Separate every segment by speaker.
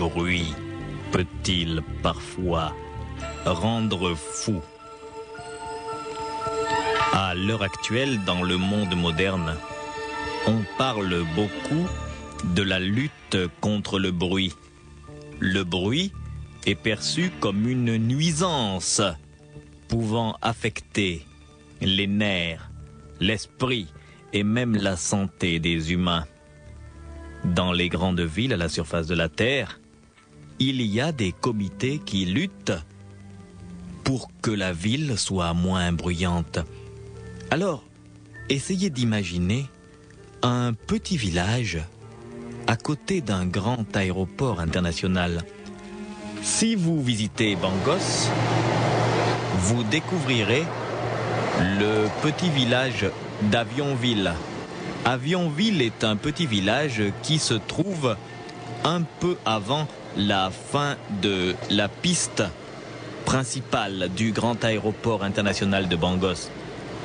Speaker 1: bruit peut-il parfois rendre fou? À l'heure actuelle, dans le monde moderne, on parle beaucoup de la lutte contre le bruit. Le bruit est perçu comme une nuisance pouvant affecter les nerfs, l'esprit et même la santé des humains. Dans les grandes villes à la surface de la Terre, il y a des comités qui luttent pour que la ville soit moins bruyante. Alors, essayez d'imaginer un petit village à côté d'un grand aéroport international. Si vous visitez Bangos, vous découvrirez le petit village d'Avionville. Avionville est un petit village qui se trouve un peu avant la fin de la piste principale du grand aéroport international de Bangos.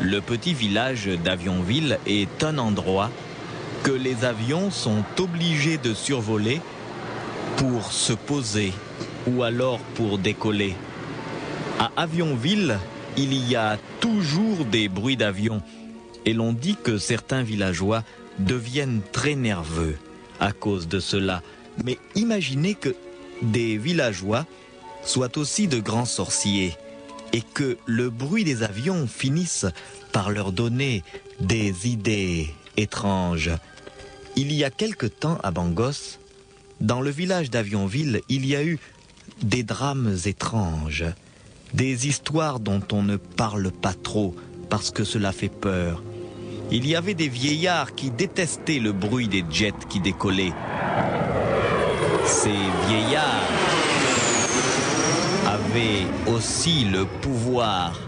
Speaker 1: Le petit village d'Avionville est un endroit que les avions sont obligés de survoler pour se poser ou alors pour décoller. À Avionville, il y a toujours des bruits d'avions et l'on dit que certains villageois deviennent très nerveux à cause de cela. Mais imaginez que des villageois soient aussi de grands sorciers et que le bruit des avions finisse par leur donner des idées étranges. Il y a quelque temps à Bangos, dans le village d'Avionville, il y a eu des drames étranges, des histoires dont on ne parle pas trop parce que cela fait peur. Il y avait des vieillards qui détestaient le bruit des jets qui décollaient. Ces vieillards avaient aussi le pouvoir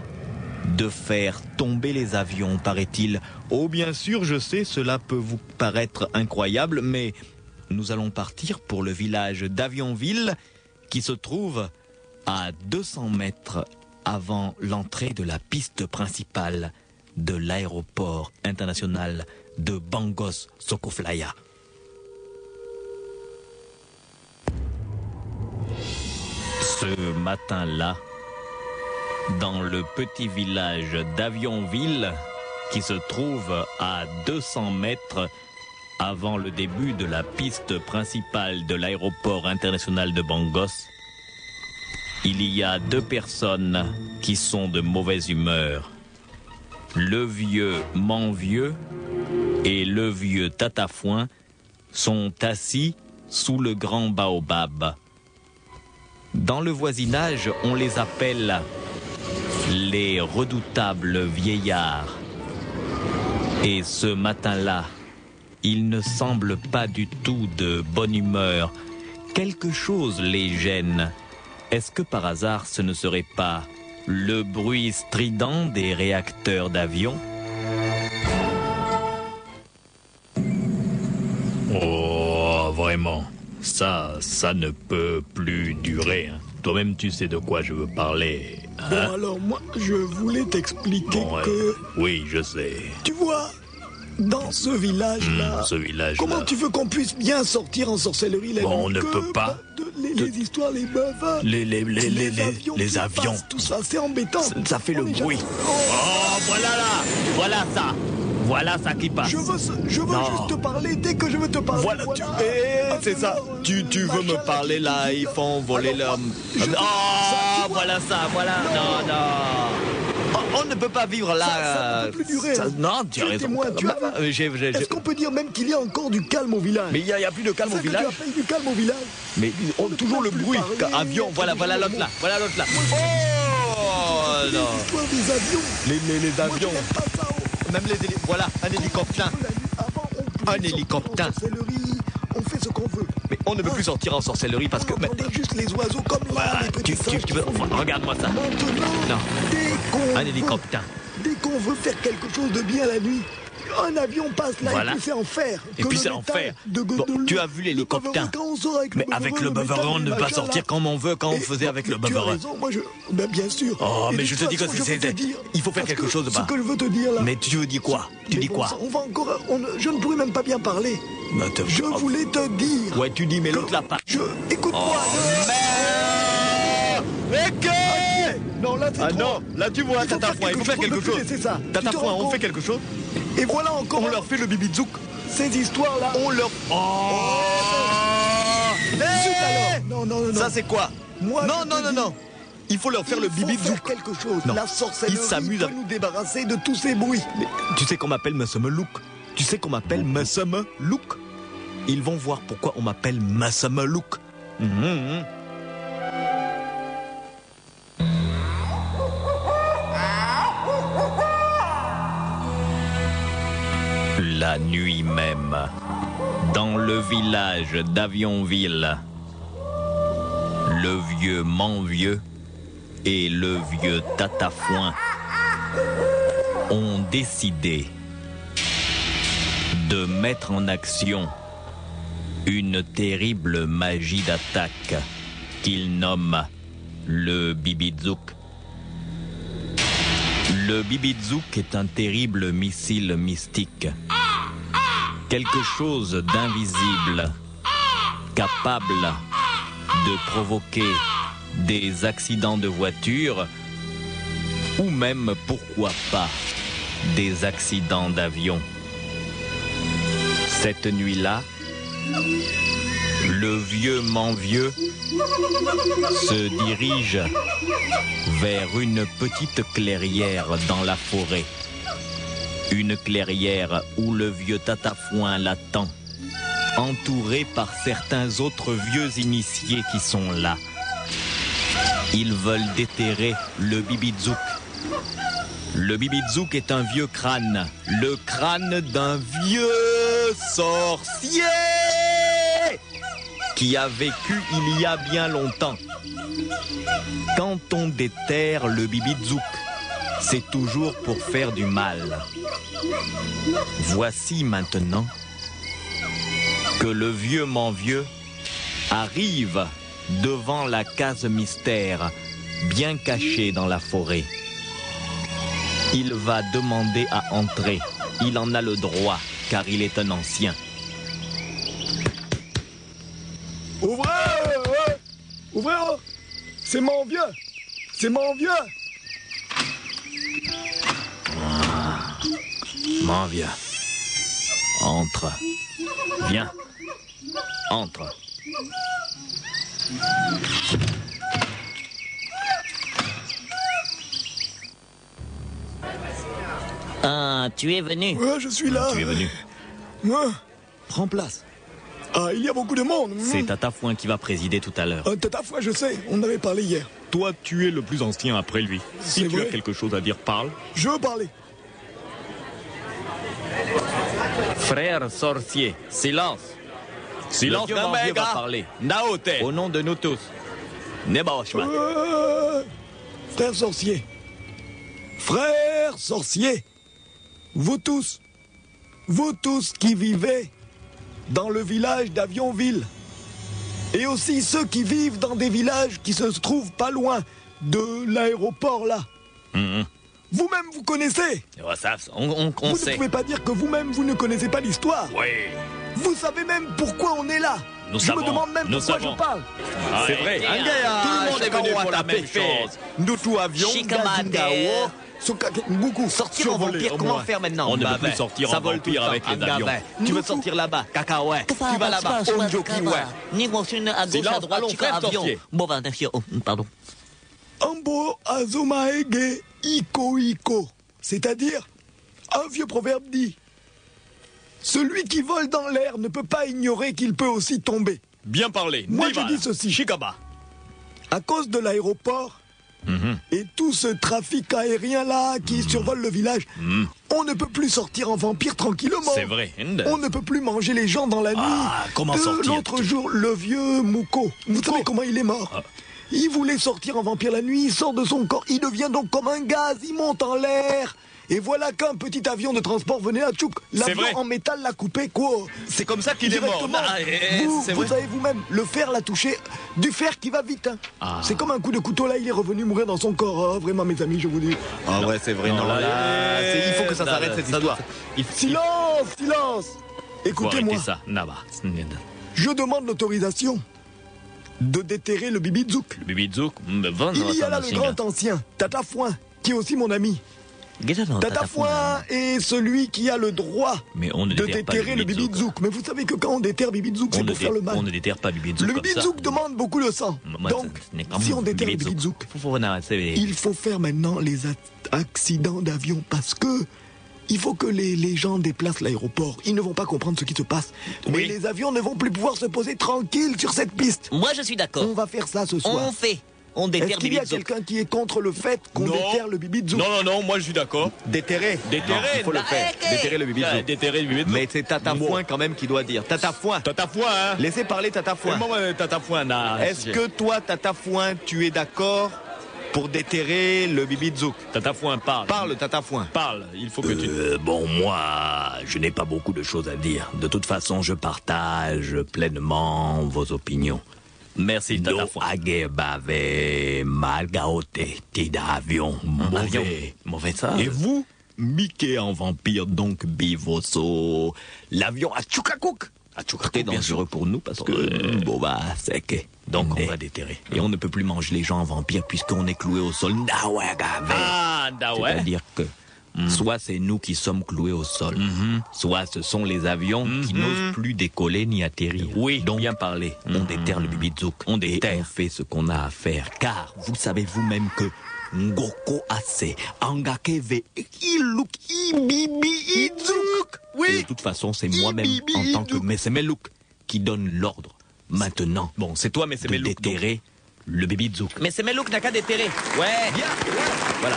Speaker 1: de faire tomber les avions, paraît-il. Oh, bien sûr, je sais, cela peut vous paraître incroyable, mais nous allons partir pour le village d'Avionville, qui se trouve à 200 mètres avant l'entrée de la piste principale de l'aéroport international de Bangos Sokoflaya. Ce matin-là, dans le petit village d'Avionville, qui se trouve à 200 mètres avant le début de la piste principale de l'aéroport international de Bangos, il y a deux personnes qui sont de mauvaise humeur. Le vieux Manvieux et le vieux Tatafouin sont assis sous le grand baobab. Dans le voisinage, on les appelle les redoutables vieillards. Et ce matin-là, ils ne semblent pas du tout de bonne humeur. Quelque chose les gêne. Est-ce que par hasard ce ne serait pas le bruit strident des réacteurs d'avion? Oh, vraiment, ça ne peut plus durer. Hein. Toi-même, tu sais de quoi je veux parler. Hein?
Speaker 2: Bon, alors moi, je voulais t'expliquer que...
Speaker 1: Oui, je sais.
Speaker 2: Tu vois, dans ce village-là... Comment tu veux qu'on puisse bien sortir en sorcellerie la nuit?
Speaker 1: On ne peut pas.
Speaker 2: Les histoires, les meufs...
Speaker 1: Les avions.
Speaker 2: Tout ça, c'est embêtant.
Speaker 1: Ça fait le bruit. Oh, voilà là. Voilà ça. Voilà ça qui passe.
Speaker 2: Je veux juste te parler dès que je veux te parler.
Speaker 1: Voilà. C'est ça. Tu veux me parler là, ils font voler leur... Oh, voilà ça, voilà. Non. On ne peut pas vivre là.
Speaker 2: Ça ne peut plus durer.
Speaker 1: Non, tu as raison.
Speaker 2: Est-ce qu'on peut dire même qu'il y a encore du calme au village?
Speaker 1: Mais il n'y a plus de calme au village.
Speaker 2: Tu as du calme au village?
Speaker 1: Mais toujours le bruit. Avion, voilà l'autre là. Voilà l'autre là. Oh non.
Speaker 2: L'histoire des avions.
Speaker 1: Les avions.
Speaker 2: Moi, pas ça.
Speaker 1: Même les hélicoptères. Voilà, un hélicoptère. Un hélicoptère.
Speaker 2: On fait ce qu'on veut.
Speaker 1: Mais on ne peut plus sortir en sorcellerie parce que...
Speaker 2: On est juste les oiseaux comme là, les petits singes.
Speaker 1: Regarde-moi ça.
Speaker 2: Maintenant,
Speaker 1: non. Un hélicoptère.
Speaker 2: Dès qu'on veut faire quelque chose de bien la nuit, un avion passe là et puis c'est en fer.
Speaker 1: Et puis c'est en fer. Tu as vu l'hélicoptère. Mais avec le beurre, on ne peut pas sortir comme on veut, quand on faisait avec le beurre.
Speaker 2: Tu as raison, moi bien sûr.
Speaker 1: Oh, mais je te dis que il faut faire quelque chose,
Speaker 2: Ce que je veux te dire là.
Speaker 1: Mais tu dis quoi? Tu dis quoi?
Speaker 2: On va encore... je ne pourrais même pas bien parler. Je voulais te dire...
Speaker 1: Ouais, tu dis, mais l'autre l'a pas.
Speaker 2: Écoute-moi. Non, là, c'est trop.
Speaker 1: Non, là, tu vois, Tatafouin, il faut faire quelque chose.
Speaker 2: C'est ça.
Speaker 1: Tatafouin, on fait quelque chose.
Speaker 2: Et voilà encore...
Speaker 1: On leur fait le bibizouk.
Speaker 2: Ces histoires-là...
Speaker 1: On leur...
Speaker 2: Zut alors. Non.
Speaker 1: Ça, c'est quoi? Non. Il faut leur faire le bibizouk.
Speaker 2: Il faut faire quelque chose.
Speaker 1: Non.
Speaker 2: La sorcellerie
Speaker 1: peut
Speaker 2: nous débarrasser de tous ces bruits.
Speaker 1: Mais, tu sais qu'on m'appelle Massamelouk. Ils vont voir pourquoi on m'appelle Massamelouk. La nuit même, dans le village d'Avionville, le vieux Manvieux et le vieux Tatafouin ont décidé de mettre en action une terrible magie d'attaque qu'ils nomment le bibizouk. Le bibizouk est un terrible missile mystique. Quelque chose d'invisible, capable de provoquer des accidents de voiture ou même, pourquoi pas, des accidents d'avion. Cette nuit-là, le vieux Manvieux se dirige vers une petite clairière dans la forêt. Une clairière où le vieux Tatafouin l'attend, entouré par certains autres vieux initiés qui sont là. Ils veulent déterrer le bibizouk. Le bibizouk est un vieux crâne, le crâne d'un vieux sorcier qui a vécu il y a bien longtemps. Quand on déterre le bibizouk, c'est toujours pour faire du mal. Voici maintenant que le vieux Manvieux arrive devant la case mystère, bien cachée dans la forêt. Il va demander à entrer. Il en a le droit, car il est un ancien.
Speaker 2: Ouvrez! Ouvrez! C'est Manvieux! C'est Manvieux!
Speaker 1: Manvieux. Entre. Viens. Entre.
Speaker 3: Ah, tu es venu?
Speaker 2: Ouais, je suis là.
Speaker 1: Tu es venu.
Speaker 2: Ouais.
Speaker 1: Prends place.
Speaker 2: Ah, il y a beaucoup de monde.
Speaker 1: C'est Tatafouin qui va présider tout à l'heure.
Speaker 2: Tatafouin, je sais, on avait parlé hier.
Speaker 1: Toi, tu es le plus ancien après lui. Si tu as quelque chose à dire, parle.
Speaker 2: Je veux parler.
Speaker 1: Frère sorcier, silence. Silence, Manvieux va parler. Naote. Au nom de nous tous. Nebaoshman.
Speaker 2: Frère sorcier. Frère sorcier. Vous tous qui vivez dans le village d'Avionville, et aussi ceux qui vivent dans des villages qui se trouvent pas loin de l'aéroport là. Vous-même, vous connaissez.
Speaker 1: On
Speaker 2: vous
Speaker 1: sait.
Speaker 2: Ne pouvez pas dire que vous-même, vous ne connaissez pas l'histoire.
Speaker 1: Oui.
Speaker 2: Vous savez même pourquoi on est là. Je me demande même pourquoi je parle.
Speaker 1: C'est vrai. Tout le monde est venu pour la même chose. Nous tous avions
Speaker 2: beaucoup.
Speaker 3: Sortir en vampire, comment faire maintenant?
Speaker 1: On ne peut plus sortir en vampire avec les avions.
Speaker 3: Tu veux sortir là-bas, cacahuète? Tu vas là-bas, à droite, tu vas avion. Bon, pardon.
Speaker 2: Ambo azomaege iko iko. C'est-à-dire, un vieux proverbe dit: celui qui vole dans l'air ne peut pas ignorer qu'il peut aussi tomber.
Speaker 1: Bien parlé.
Speaker 2: Moi, je dis ceci.
Speaker 1: Chikaba.
Speaker 2: À cause de l'aéroport et tout ce trafic aérien-là qui survole le village, on ne peut plus sortir en vampire tranquillement.
Speaker 1: C'est vrai.
Speaker 2: On ne peut plus manger les gens dans la nuit.
Speaker 1: Comment sortir?
Speaker 2: L'autre jour, le vieux Mouko, vous savez comment il est mort? Il voulait sortir en vampire la nuit, il sort de son corps, il devient donc comme un gaz, il monte en l'air. Et voilà qu'un petit avion de transport venait à Tchouk. L'avion
Speaker 4: vrai.
Speaker 2: en métal l'a coupé, quoi.
Speaker 4: C'est comme ça qu'il est mort.
Speaker 2: Directement.
Speaker 4: C'est
Speaker 2: Vous
Speaker 4: vrai.
Speaker 2: savez vous-même, le fer l'a touché. Du fer qui va vite. Hein.
Speaker 4: Ah.
Speaker 2: C'est comme un coup de couteau, là, il est revenu mourir dans son corps. Ah, vraiment, mes amis, je vous dis.
Speaker 4: Ah ouais, c'est vrai. Non, là, il faut que ça s'arrête cette histoire.
Speaker 2: Silence, silence. Écoutez-moi,
Speaker 1: ça. Naba.
Speaker 2: je demande l'autorisation de déterrer le Bibizouk.
Speaker 1: Le Bibizouk,
Speaker 2: Il y a là le grand ancien, Tata Foin, qui est aussi mon ami. Tata Foin est celui qui a le droit
Speaker 1: Mais on ne
Speaker 2: de
Speaker 1: déterre pas
Speaker 2: déterrer le Bibizouk. Mais vous savez que quand on déterre Bibizouk, c'est pour faire le mal.
Speaker 1: On ne déterre pas le Bibizouk
Speaker 2: Le
Speaker 1: comme ça.
Speaker 2: Bibizouk demande beaucoup de sang.
Speaker 1: Moi,
Speaker 2: Donc,
Speaker 1: ce n'est pas
Speaker 2: si
Speaker 1: mon
Speaker 2: on déterre le
Speaker 1: Bibizouk.
Speaker 2: Bibizouk, il faut faire maintenant les accidents d'avion parce que il faut que les gens déplacent l'aéroport. Ils ne vont pas comprendre ce qui se passe. Mais
Speaker 3: Oui.
Speaker 2: les avions ne vont plus pouvoir se poser tranquilles sur cette piste.
Speaker 3: Moi, je suis d'accord.
Speaker 2: On va faire ça ce soir.
Speaker 3: On fait. On
Speaker 2: Est-ce
Speaker 3: déterre
Speaker 2: qu'il y a
Speaker 3: Bibizouk.
Speaker 2: quelqu'un qui est contre le fait qu'on
Speaker 4: Non.
Speaker 2: déterre le Bibizouk?
Speaker 4: Non, moi je suis d'accord.
Speaker 5: Déterrer.
Speaker 4: Déterrer,
Speaker 5: Il faut le faire.
Speaker 3: arrêtez.
Speaker 5: Déterrer le Bibizouk.
Speaker 4: Déterrer le Bibizouk.
Speaker 5: Mais c'est Tata Foin quand même qui doit dire. Tata Foin.
Speaker 4: Tata Foin, hein.
Speaker 5: Laissez parler Tata Foin.
Speaker 4: Tata Foin, là.
Speaker 5: Est-ce que toi, Tata Foin, tu es d'accord pour déterrer le Bibizouk?
Speaker 1: Tata Foin parle.
Speaker 5: Parle, Tata Foin.
Speaker 4: Parle, il faut que tu...
Speaker 1: Bon, moi, je n'ai pas beaucoup de choses à dire. De toute façon, je partage pleinement vos opinions. Merci, Tata Foin. Bave, malgaote, avion, mauvais ça. Et vous, Mickey en vampire, donc Bivoso, l'avion à Tchoukakouk. À Tchoukakouk, dangereux pour nous parce que, bon bah, c'est que... Donc on va déterrer. Et on ne peut plus manger les gens en vampire puisqu'on est cloué au sol. C'est-à-dire que soit c'est nous qui sommes cloués au sol, soit ce sont les avions qui n'osent plus décoller ni atterrir. Oui, donc bien parlé. On déterre le Bibizouk. On déterre. Et on fait ce qu'on a à faire. Car vous savez vous-même que Ngoko Ase, Angakeve, Iluk, Ibibizouk. Oui. De toute façon, c'est moi-même en tant que Messemelouk qui donne l'ordre. Maintenant, bon, c'est toi Messemelouk de déterrer le Bibizouk.
Speaker 3: Mais c'est Melouk n'a qu'à déterrer. Ouais.
Speaker 5: Bien.
Speaker 3: Voilà.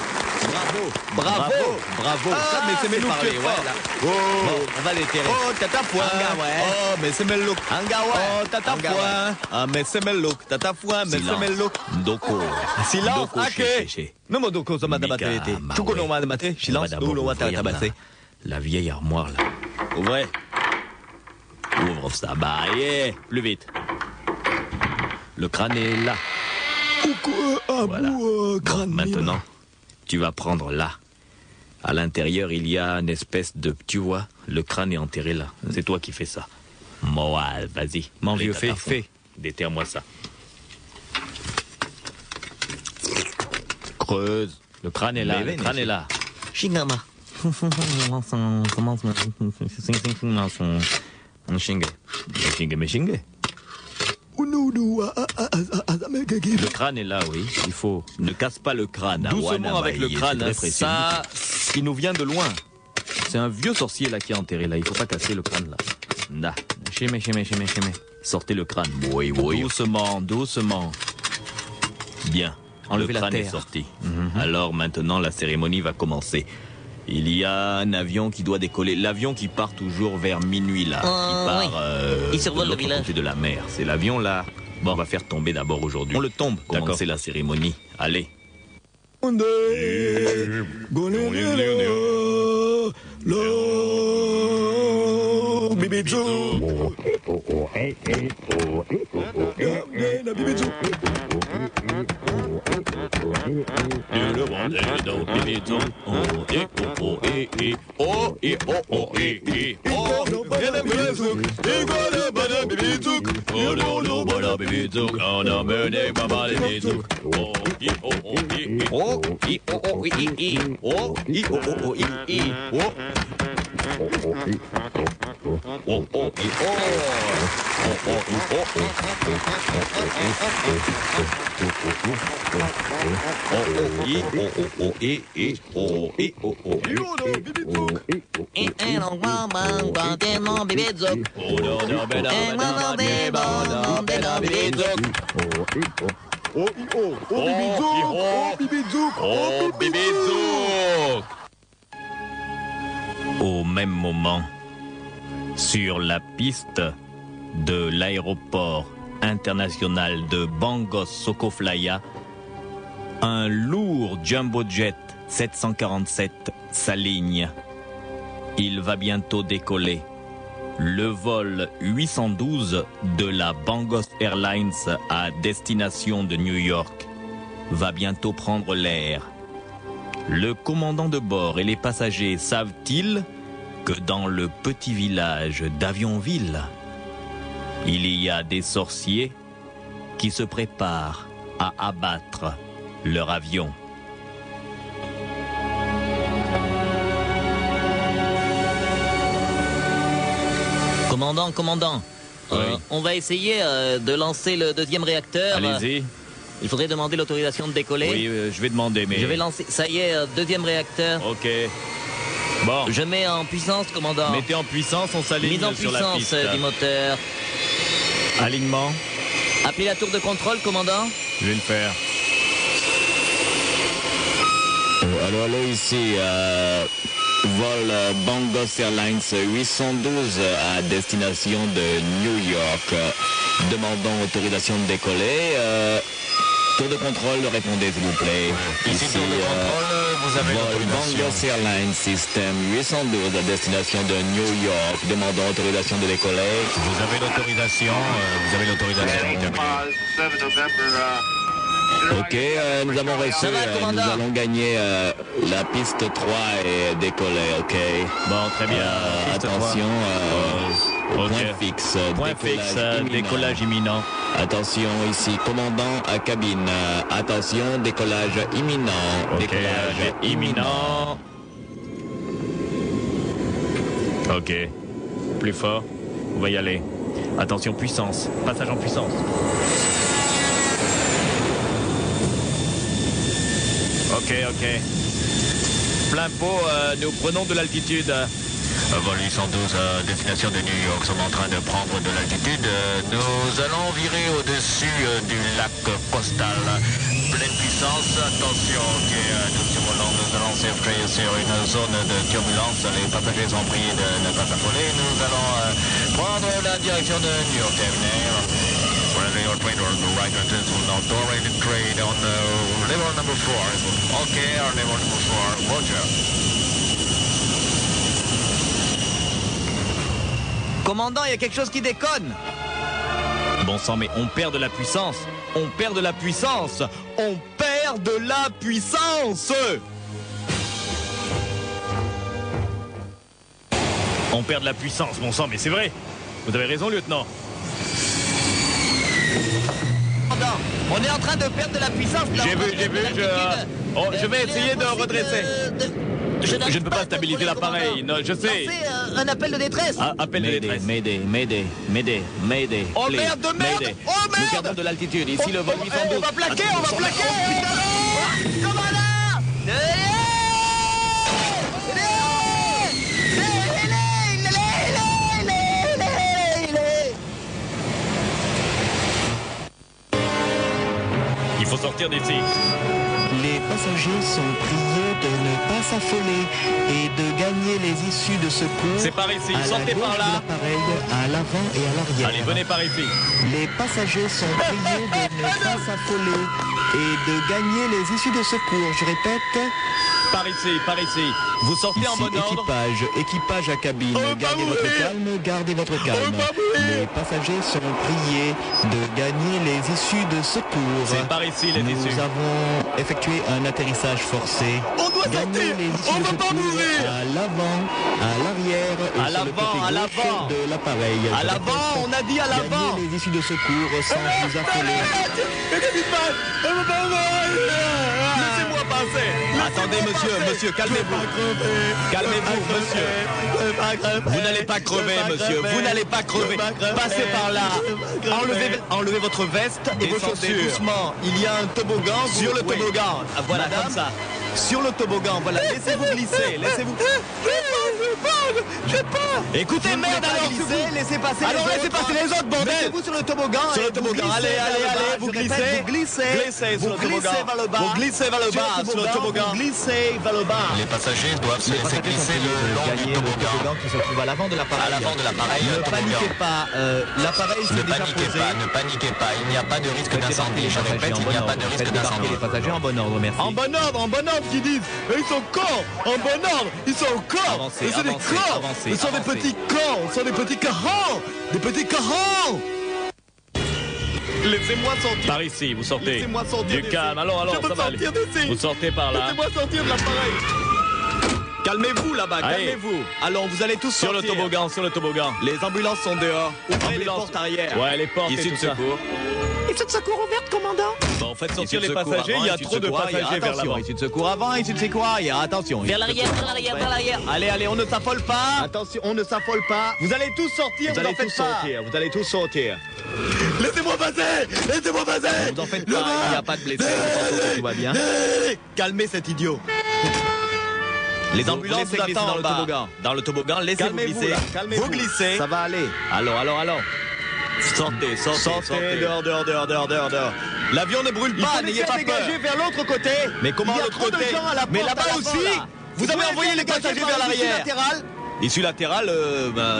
Speaker 5: Bravo. Ça, mais c'est Melouk.
Speaker 3: parlé, ouais, là.
Speaker 5: Bon,
Speaker 3: On va déterrer.
Speaker 5: Oh, Tata Foin.
Speaker 3: Anga, ouais.
Speaker 5: Oh, mais c'est Melouk.
Speaker 3: Anga, ouais.
Speaker 5: Oh, Tata
Speaker 3: Anga,
Speaker 5: Foin. Ah, mais c'est Melouk. Tata Foin, mais c'est Melouk.
Speaker 1: Ndoko.
Speaker 5: Silence,
Speaker 1: Ndoko,
Speaker 5: ake. Non, mais donc, ça m'a débatté. Tu connais ma débatté. Silence, nous, le water tabassé.
Speaker 1: La vieille armoire là.
Speaker 5: Ouvrez.
Speaker 1: Ouvre ça. Bah, yeah. Plus vite. Le crâne est là. Voilà.
Speaker 2: Crâne.
Speaker 1: Maintenant, tu vas prendre là. À l'intérieur, il y a une espèce de... Tu vois, le crâne est enterré là. C'est toi qui fais ça. Moi, vas-y.
Speaker 5: Mon
Speaker 1: Allez,
Speaker 5: vieux,
Speaker 1: Tata Foin.
Speaker 5: fais.
Speaker 1: Déterre-moi ça. Creuse. Le crâne est là.
Speaker 5: Mais
Speaker 1: Le crâne est là.
Speaker 3: Shingama.
Speaker 1: Meshingue. Le crâne est là, oui. Il faut... Ne casse pas le crâne.
Speaker 5: Doucement avec le crâne.
Speaker 1: C'est très précieux.
Speaker 5: Ça, il nous vient de loin.
Speaker 1: C'est un vieux sorcier là qui est enterré là. Il faut pas casser le crâne là. Là. Chémé. Sortez le crâne. Oui. Doucement. Bien.
Speaker 5: Enlevez
Speaker 1: le
Speaker 5: la
Speaker 1: crâne est
Speaker 5: terre.
Speaker 1: sorti. Alors maintenant la cérémonie va commencer. Il y a un avion qui doit décoller. L'avion qui part toujours vers minuit là. Qui part
Speaker 3: Il survole
Speaker 1: de
Speaker 3: le
Speaker 1: l'autre
Speaker 3: village.
Speaker 1: côté de la mer. C'est l'avion là. Bon, on va faire tomber d'abord aujourd'hui.
Speaker 5: On le tombe, d'accord.
Speaker 1: Commencer la cérémonie. Allez. Au même moment, sur la piste de l'aéroport international de Bangkok Sokoflaya, un lourd jumbo jet 747 s'aligne. Il va bientôt décoller. Le vol 812 de la Bangos Airlines à destination de New York va bientôt prendre l'air. Le commandant de bord et les passagers savent-ils que dans le petit village d'Avionville, il y a des sorciers qui se préparent à abattre leur avion?
Speaker 3: Commandant,
Speaker 1: Oui.
Speaker 3: on va essayer de lancer le deuxième réacteur.
Speaker 1: Allez-y.
Speaker 3: Il faudrait demander l'autorisation de décoller.
Speaker 1: Oui, je vais demander, mais...
Speaker 3: Je vais lancer. Ça y est, deuxième réacteur.
Speaker 1: Ok. Bon,
Speaker 3: Je mets en puissance, commandant.
Speaker 1: mettez en puissance, on s'aligne
Speaker 3: Mise en
Speaker 1: sur la
Speaker 3: puissance
Speaker 1: piste.
Speaker 3: du moteur.
Speaker 1: Alignement,
Speaker 3: Appelez la tour de contrôle, commandant.
Speaker 1: je vais le faire.
Speaker 5: Alors là, ici, vol Bangos Airlines 812 à destination de New York. Demandons autorisation de décoller. Tour de contrôle, répondez s'il vous plaît.
Speaker 4: Ici, tour de contrôle, vous avez
Speaker 5: vol
Speaker 4: l'autorisation.
Speaker 5: Bangos Airlines System 812 à destination de New York. Demandons autorisation de décoller.
Speaker 4: Vous avez l'autorisation,
Speaker 5: Ok, nous avons reçu,
Speaker 3: Ça va,
Speaker 5: nous
Speaker 3: commandant?
Speaker 5: allons gagner la piste 3 et décoller, ok.
Speaker 1: Bon, très bien. Piste
Speaker 5: Attention,
Speaker 1: ok.
Speaker 5: point fixe,
Speaker 1: Point fixe, décollage imminent.
Speaker 5: Attention ici, commandant à cabine. Attention, décollage imminent.
Speaker 1: Ok,
Speaker 5: Décollage
Speaker 1: imminent. Ok. Plus fort. On va y aller. Attention, puissance. Passage en puissance. Ok. Plein pot, nous prenons de l'altitude.
Speaker 4: Vol 812 à destination de New York, sommes en train de prendre de l'altitude. Nous allons virer au-dessus du lac Costal. Pleine puissance, attention, ok, nous survolons, nous allons s'effrayer sur une zone de turbulence. Les passagers sont priés de ne pas s'affoler. Nous allons prendre la direction de New York Terminal. Wherever your train on the right entrance will now direct the train on level number 4. Ok, our level number 4, Roger.
Speaker 3: Commandant, il y a quelque chose qui déconne.
Speaker 1: Bon sang, mais on perd de la puissance. On perd de la puissance. On perd de la puissance. On perd de la puissance, bon sang, mais c'est vrai. Vous avez raison, lieutenant.
Speaker 3: Commandant, on est en train de perdre de la puissance. là,
Speaker 1: J'ai
Speaker 3: on
Speaker 1: vu,
Speaker 3: va perdre de l'altitude.
Speaker 1: je vais
Speaker 3: Il est
Speaker 1: essayer de
Speaker 3: impossible
Speaker 1: redresser. Je
Speaker 3: n'arrive
Speaker 1: ne peux pas
Speaker 3: à
Speaker 1: stabiliser
Speaker 3: contrôler,
Speaker 1: l'appareil.
Speaker 3: commandant.
Speaker 1: Non, je sais.
Speaker 3: Lancez un appel de détresse.
Speaker 1: Ah, appel de
Speaker 5: Mayday,
Speaker 1: détresse.
Speaker 5: Mayday.
Speaker 3: Oh,
Speaker 5: please,
Speaker 3: merde, de merde.
Speaker 5: Mayday.
Speaker 3: Oh, merde.
Speaker 5: Nous perdons de l'altitude. Ici, le vol 812.
Speaker 3: On va plaquer, on va plaquer. Commandant.
Speaker 1: Il faut sortir d'ici.
Speaker 6: Les passagers sont priés de ne pas s'affoler et de gagner les issues de secours
Speaker 1: C'est par ici.
Speaker 6: à la
Speaker 1: Sortez
Speaker 6: gauche
Speaker 1: par
Speaker 6: de
Speaker 1: là.
Speaker 6: l'appareil, à l'avant et à l'arrière.
Speaker 1: Allez, venez par ici.
Speaker 6: Les passagers sont priés de ne pas s'affoler et de gagner les issues de secours. Je répète,
Speaker 1: Par ici, par ici. Vous sortez en
Speaker 5: Ici,
Speaker 1: bon ordre.
Speaker 5: équipage à cabine.
Speaker 1: On va pas
Speaker 5: Gardez votre
Speaker 1: mourir.
Speaker 5: calme, gardez votre calme.
Speaker 6: les passagers sont priés de gagner les issues de secours.
Speaker 1: C'est par ici les
Speaker 6: Nous
Speaker 1: issues.
Speaker 6: avons effectué un atterrissage forcé.
Speaker 1: On doit
Speaker 6: Gagner
Speaker 1: sortir.
Speaker 6: les issues
Speaker 1: On
Speaker 6: de
Speaker 1: va pas
Speaker 6: secours
Speaker 1: mourir.
Speaker 6: à l'avant, à l'arrière et
Speaker 1: À
Speaker 6: sur le
Speaker 1: l'avant,
Speaker 6: côté
Speaker 1: à
Speaker 6: gauche
Speaker 1: l'avant.
Speaker 6: de l'appareil.
Speaker 1: À
Speaker 6: Je
Speaker 1: l'avant,
Speaker 6: répète,
Speaker 1: on a dit à l'avant.
Speaker 6: Gagner les issues de secours sans vous affoler.
Speaker 1: Laissez-moi passer. Attendez, monsieur, calmez-vous. Calmez-vous, monsieur. Vous n'allez pas crever, monsieur. Vous n'allez pas crever. Passez par là. Enlevez votre veste et vos chaussures.
Speaker 2: Doucement, il y a un toboggan.
Speaker 1: Sur le toboggan. Ah, voilà, comme ça.
Speaker 2: Sur le toboggan, voilà. Laissez-vous glisser. Laissez-vous.
Speaker 1: Je
Speaker 3: pas. Écoutez, merde, alors laissez passer. Alors laissez passer les autres, bordel. Mettez-vous sur le toboggan. Sur le toboggan. Allez, vous glissez. Vous glissez sur le toboggan. Vous glissez vers le bas sur le toboggan. Vous glissez vers le bas.
Speaker 4: Les passagers doivent se laisser glisser le long du toboggan.
Speaker 3: Qui se trouve à l'avant de l'appareil.
Speaker 4: À l'avant de l'appareil.
Speaker 3: Ne paniquez pas. L'appareil s'est déjà posé.
Speaker 4: Ne paniquez pas. Il n'y a pas de risque d'incendie. Je répète, il n'y a pas de risque d'incendie.
Speaker 3: Les passagers en bon ordre, merci.
Speaker 2: En bon ordre, qu'ils disent. Ils sont cons. En bon ordre, ils sont cons.
Speaker 3: Avancez,
Speaker 2: Ils sont des
Speaker 3: avancez,
Speaker 2: cons.
Speaker 3: avancez,
Speaker 2: Ils sont des
Speaker 3: avancez.
Speaker 2: petits cons. Ils sont des petits carons. Des petits carons. Laissez-moi sortir.
Speaker 1: Par ici, vous sortez.
Speaker 2: Laissez-moi sortir
Speaker 1: Du
Speaker 2: d'ici.
Speaker 1: calme, alors,
Speaker 2: Je veux
Speaker 1: ça va aller.
Speaker 2: sortir d'ici.
Speaker 1: Vous sortez par là.
Speaker 2: Laissez-moi sortir de l'appareil. Calmez-vous là-bas,
Speaker 1: Allez.
Speaker 2: calmez-vous. Alors, vous allez tous
Speaker 1: Sur le
Speaker 2: sortir.
Speaker 1: toboggan, sur le toboggan.
Speaker 2: Les ambulances sont dehors. Ouvrez les
Speaker 1: Ambulance.
Speaker 2: portes arrière.
Speaker 1: Ouais, les portes et
Speaker 2: Issue
Speaker 1: tout
Speaker 2: de
Speaker 1: ça.
Speaker 2: secours.
Speaker 3: Issue de secours ouverte, commandant.
Speaker 1: Bon, faites sortir
Speaker 2: Issue de
Speaker 1: les
Speaker 2: secours
Speaker 1: passagers,
Speaker 2: avant,
Speaker 1: il y a
Speaker 2: issue de
Speaker 1: trop de
Speaker 2: secours arrière.
Speaker 1: passagers vers
Speaker 2: Attention,
Speaker 1: l'avant.
Speaker 2: issue de secours avant, issue de secours arrière. Attention.
Speaker 3: Vers l'arrière, vers l'arrière, vers l'arrière.
Speaker 2: Allez, on ne s'affole pas. Attention, on ne s'affole pas. Vous allez tous sortir, vous en faites pas. Vous allez tous sortir. Laissez-moi passer. Laissez-moi passer.
Speaker 3: Vous en faites pas, il n'y a pas de blessés. Tout va bien.
Speaker 2: Calmez cet idiot. Les ambulances vous attendent dans le toboggan.
Speaker 1: Dans le toboggan, laissez-vous
Speaker 2: Calmez-vous
Speaker 1: glisser.
Speaker 2: là, calmez-vous.
Speaker 1: Vous glissez.
Speaker 2: Ça va aller.
Speaker 1: Alors. Sortez.
Speaker 2: Sortez, dehors. L'avion ne brûle pas, n'ayez pas peur. Vers l'autre côté. Mais comment l'autre côté? Mais là-bas aussi. Vous avez envoyé les passagers vers l'arrière. Issue latérale,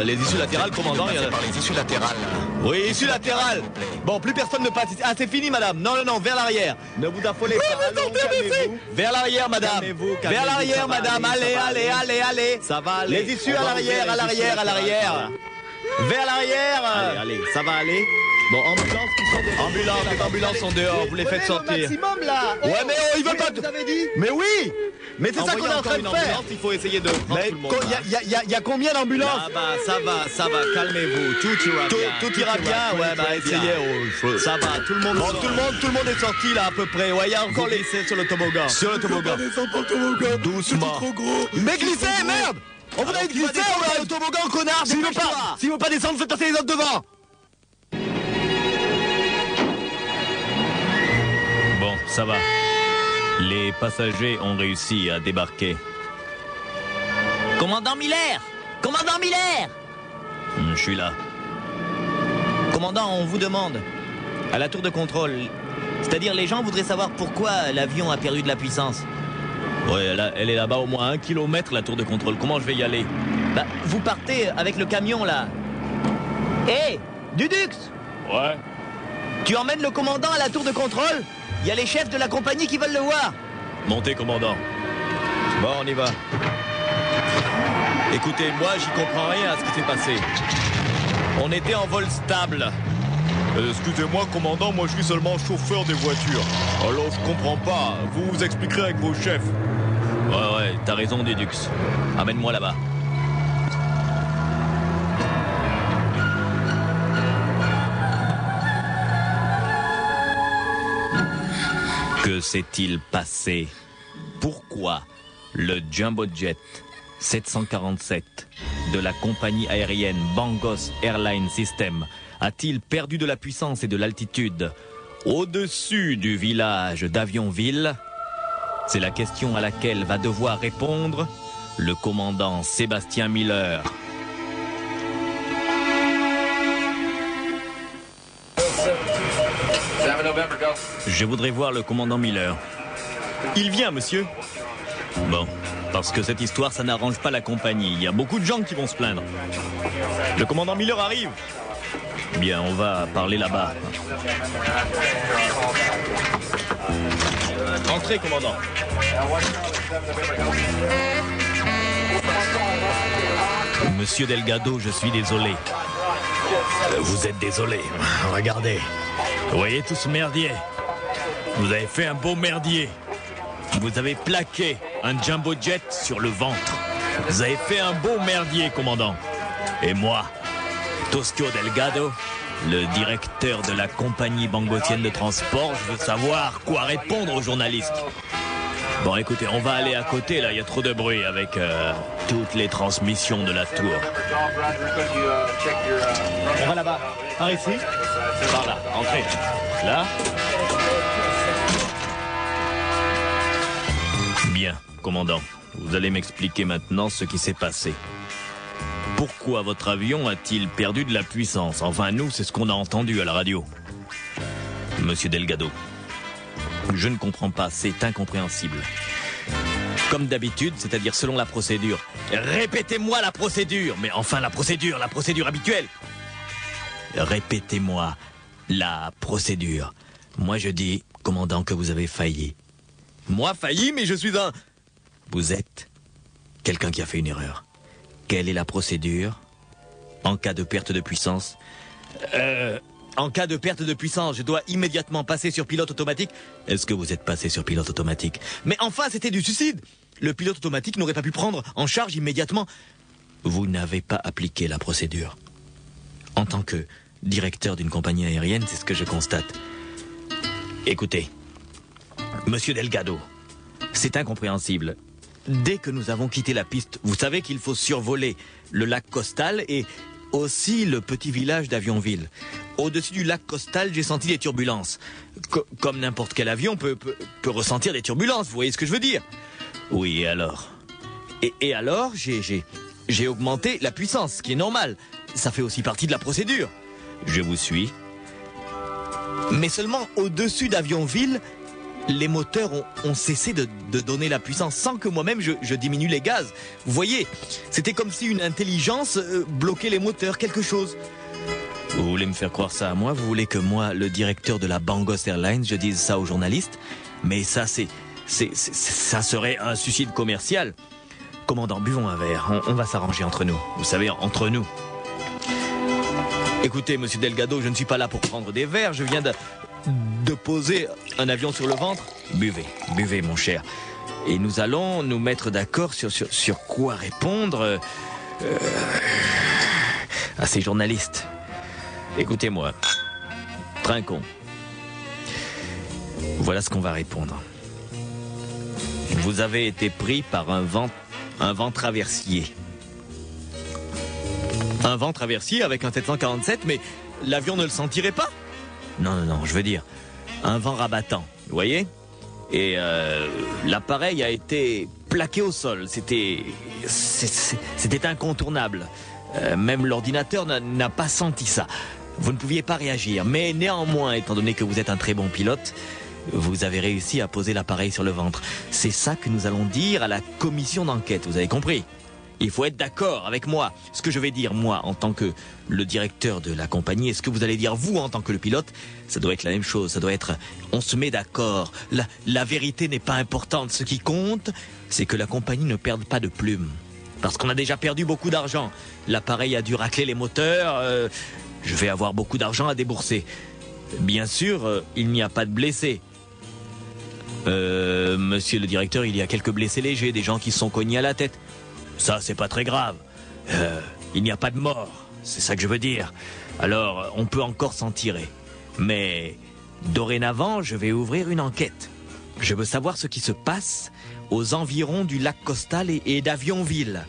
Speaker 2: les issues latérales, commandant, il y en a.
Speaker 4: Par les issues latérales.
Speaker 2: Oui, issue latérale. Bon, plus personne ne passe ici. Ah, c'est fini, madame. Non, vers l'arrière. Ne vous affolez pas. Allons, calmez-vous. Vers l'arrière, madame. Vers l'arrière, madame. Allez. Ça va aller. Les issues à l'arrière. Vers l'arrière. Allez, ça va aller. Bon, les ambulances sont dehors. Vous les faites sortir.
Speaker 3: Maximum là.
Speaker 2: Ouais, mais ils veulent pas.
Speaker 3: Vous avez dit.
Speaker 2: Mais oui. Mais c'est ça qu'on est en train de faire.
Speaker 5: Il faut essayer de prendre
Speaker 2: Mais
Speaker 5: tout le monde.
Speaker 2: il y a combien d'ambulances?
Speaker 5: Ça va, calmez-vous, tout ira bien.
Speaker 2: Tout ira bien, ouais, bah essayez. Ça va, tout le monde. Tout le monde est sorti là à peu près. Ouais, il y a encore les sur le toboggan. Sur le toboggan. Doucement. Trop gros. Mais glissez, merde! On vous a dit de glisser ou le toboggan, connard? S'il veut pas descendre, faites passer les autres devant.
Speaker 1: Bon, ça va. Les passagers ont réussi à débarquer.
Speaker 3: Commandant Miller.
Speaker 1: Je suis là.
Speaker 3: Commandant, on vous demande. À la tour de contrôle. C'est-à-dire, les gens voudraient savoir pourquoi l'avion a perdu de la puissance.
Speaker 1: Ouais, elle est là-bas au moins 1 kilomètre, la tour de contrôle. Comment je vais y aller?
Speaker 3: Bah, vous partez avec le camion là. Hé, Dudux,
Speaker 1: Ouais.
Speaker 3: tu emmènes le commandant à la tour de contrôle? Il y a les chefs de la compagnie qui veulent le voir.
Speaker 1: Montez, commandant.
Speaker 2: Bon, on y va. Écoutez, moi, j'y comprends rien à ce qui s'est passé. On était en vol stable.
Speaker 7: Excusez-moi, commandant, moi je suis seulement chauffeur des voitures. Alors je comprends pas. Vous vous expliquerez avec vos chefs.
Speaker 1: Ouais, t'as raison, Dudux. Amène-moi là-bas. Que s'est-il passé? Pourquoi le Jumbo Jet 747 de la compagnie aérienne Bangos Airline System a-t-il perdu de la puissance et de l'altitude au-dessus du village d'Avionville? C'est la question à laquelle va devoir répondre le commandant Sébastien Miller. Je voudrais voir le commandant Miller.
Speaker 2: Il vient, monsieur.
Speaker 1: Bon, parce que cette histoire, ça n'arrange pas la compagnie. Il y a beaucoup de gens qui vont se plaindre.
Speaker 2: Le commandant Miller arrive.
Speaker 1: Bien, on va parler là-bas.
Speaker 2: Entrez, commandant.
Speaker 1: Monsieur Delgado, je suis désolé. Vous êtes désolé. Regardez. Vous voyez tout ce merdier? Vous avez fait un beau merdier. Vous avez plaqué un Jumbo Jet sur le ventre. Vous avez fait un beau merdier, commandant. Et moi, Tosco Delgado, le directeur de la compagnie bangosienne de transport, je veux savoir quoi répondre aux journalistes. Bon, écoutez, on va aller à côté, là, il y a trop de bruit avec toutes les transmissions de la tour.
Speaker 2: On va là-bas. Par ici.
Speaker 1: Par là, entrez. Là. Bien, commandant. Vous allez m'expliquer maintenant ce qui s'est passé. Pourquoi votre avion a-t-il perdu de la puissance? Enfin, nous, c'est ce qu'on a entendu à la radio. Monsieur Delgado, je ne comprends pas, c'est incompréhensible. Comme d'habitude, c'est-à-dire selon la procédure. Répétez-moi la procédure. Mais enfin, la procédure habituelle. Répétez-moi la procédure. Moi, je dis, commandant, que vous avez failli. Moi, failli, mais je suis un... Vous êtes quelqu'un qui a fait une erreur. Quelle est la procédure en cas de perte de puissance? En cas de perte de puissance, je dois immédiatement passer sur pilote automatique. Est-ce que vous êtes passé sur pilote automatique? Mais enfin, c'était du suicide. Le pilote automatique n'aurait pas pu prendre en charge immédiatement. Vous n'avez pas appliqué la procédure. En tant que directeur d'une compagnie aérienne, c'est ce que je constate. Écoutez, Monsieur Delgado, c'est incompréhensible. Dès que nous avons quitté la piste, vous savez qu'il faut survoler le lac Costal et aussi le petit village d'Avionville. Au-dessus du lac Costal, j'ai senti des turbulences. Comme n'importe quel avion peut ressentir des turbulences, vous voyez ce que je veux dire? Oui, et alors? Et alors, j'ai augmenté la puissance, ce qui est normal. Ça fait aussi partie de la procédure. Je vous suis. Mais seulement au-dessus d'Avionville, les moteurs ont cessé de donner la puissance sans que moi-même je diminue les gaz. Vous voyez, c'était comme si une intelligence bloquait les moteurs, quelque chose. Vous voulez me faire croire ça à moi? Vous voulez que moi, le directeur de la Bangos Airlines, je dise ça aux journalistes? Mais ça, ça serait un suicide commercial. Commandant, buvons un verre. On va s'arranger entre nous. Vous savez, entre nous. Écoutez, Monsieur Delgado, je ne suis pas là pour prendre des verres. Je viens de poser un avion sur le ventre. Buvez, buvez, mon cher. Et nous allons nous mettre d'accord sur quoi répondre à ces journalistes. Écoutez-moi, trinquons. Voilà ce qu'on va répondre. Vous avez été pris par un vent traversier. Un vent traversier avec un 747, mais l'avion ne le sentirait pas? Non, je veux dire, un vent rabattant, vous voyez? Et l'appareil a été plaqué au sol, c'était incontournable. Même l'ordinateur n'a pas senti ça. Vous ne pouviez pas réagir, mais néanmoins, étant donné que vous êtes un très bon pilote, vous avez réussi à poser l'appareil sur le ventre. C'est ça que nous allons dire à la commission d'enquête, vous avez compris? Il faut être d'accord avec moi. Ce que je vais dire, moi, en tant que le directeur de la compagnie, et ce que vous allez dire, vous, en tant que le pilote, ça doit être la même chose. Ça doit être, on se met d'accord. La vérité n'est pas importante. Ce qui compte, c'est que la compagnie ne perde pas de plumes. Parce qu'on a déjà perdu beaucoup d'argent. L'appareil a dû racler les moteurs. Je vais avoir beaucoup d'argent à débourser. Bien sûr, il n'y a pas de blessés. Monsieur le directeur, il y a quelques blessés légers, des gens qui se sont cognés à la tête. Ça, c'est pas très grave. Il n'y a pas de mort, c'est ça que je veux dire. Alors, on peut encore s'en tirer. Mais, dorénavant, je vais ouvrir une enquête. Je veux savoir ce qui se passe aux environs du lac Costal et d'Avionville.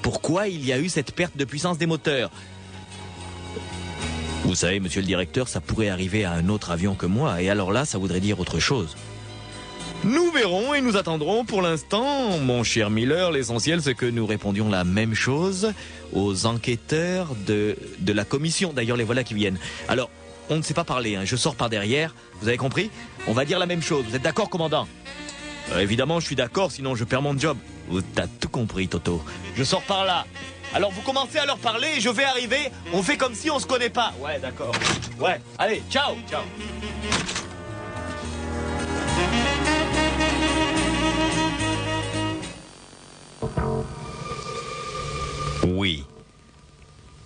Speaker 1: Pourquoi il y a eu cette perte de puissance des moteurs? Vous savez, monsieur le directeur, ça pourrait arriver à un autre avion que moi, et alors là, ça voudrait dire autre chose. Nous verrons et nous attendrons. Pour l'instant, mon cher Miller, l'essentiel c'est que nous répondions la même chose aux enquêteurs de la commission. D'ailleurs, les voilà qui viennent. Alors, on ne sait pas parler, hein. Je sors par derrière, vous avez compris? On va dire la même chose, vous êtes d'accord, commandant? Évidemment, je suis d'accord, sinon je perds mon job. T'as tout compris, Toto. Je sors par là. Alors vous commencez à leur parler et je vais arriver, on fait comme si on se connaît pas. Ouais, d'accord. Ouais, allez, ciao, ciao.